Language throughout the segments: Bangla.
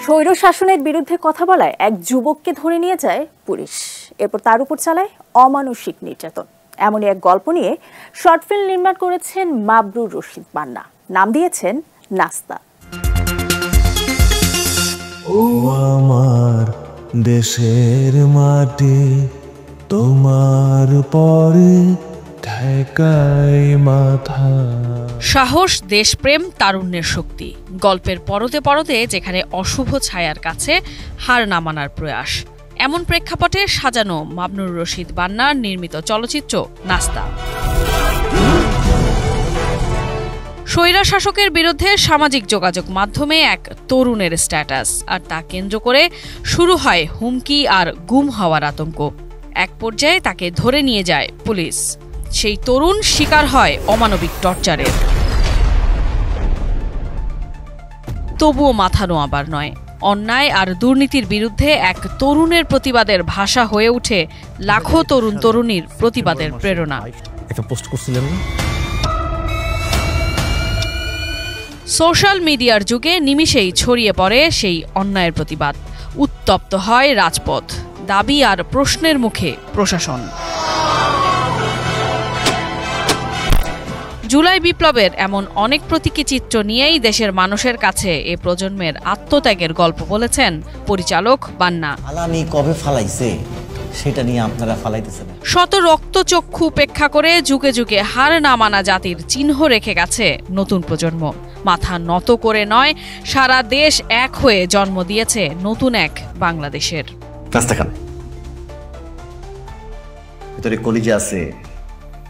স্বৈরশাসনের বিরুদ্ধে কথা বলায় এক যুবককে ধরে নিয়ে যায় পুলিশ, এরপর তার উপর চালায় অমানসিক নির্যাতন। এমনই এক গল্প নিয়ে শর্ট ফিল্ম নির্মাণ করেছেন মাবরুর রশিদ বান্না, নাম দিয়েছেন নাস্তা। ও আমার দেশের মাটি, তোমার পরে ঠেকাই মাথা। সাহস, দেশপ্রেম, তারুণ্যের শক্তি। গল্পের পরতে পরতে যেখানে অশুভ ছায়ার কাছে হার না মানার প্রয়াস, এমন প্রেক্ষাপটে সাজানো মাবরুর রশিদ বান্নার নির্মিত চলচ্চিত্র নাস্তা। স্বৈরশাসকের বিরুদ্ধে সামাজিক যোগাযোগ মাধ্যমে এক তরুণের স্ট্যাটাস, আর তা কেন্দ্র করে শুরু হয় হুমকি আর গুম হওয়ার আতঙ্ক। এক পর্যায়ে তাকে ধরে নিয়ে যায় পুলিশ। সেই তরুণ শিকার হয় অমানবিক টর্চারের। তবুও মাথা নোয়াবার নয়, অন্যায় আর দুর্নীতির বিরুদ্ধে এক তরুণের প্রতিবাদের ভাষা হয়ে ওঠে লাখো তরুণ তরুণীর প্রতিবাদের প্রেরণা। সোশ্যাল মিডিয়ার যুগে নিমিষেই ছড়িয়ে পড়ে সেই অন্যায়ের প্রতিবাদ। উত্তপ্ত হয় রাজপথ, দাবি আর প্রশ্নের মুখে প্রশাসন। জুলাই বিপ্লবের এমন অনেক প্রতীকী চিত্র নিয়েই দেশের মানুষের কাছে এ প্রজন্মের আত্মত্যাগের গল্প বলেছেন পরিচালক বান্না। কবে ফালাইছে সেটা নিয়ে আপনারা ফালাইতেছেন। শত রক্তচক্ষু উপেক্ষা করে যুগে যুগে হার না মানা জাতির চিহ্ন রেখে গেছে নতুন প্রজন্ম। মাথা নত করে নয়, সারা দেশ এক হয়ে জন্ম দিয়েছে নতুন এক বাংলাদেশের। নাস্তা খান, ভিতরে কলিজা আছে,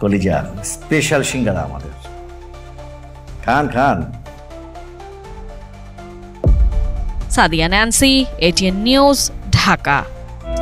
কলিজা স্পেশাল সিঙ্গারা আমাদের। খান খান। Sadia Nancy, ATN news, Dhaka.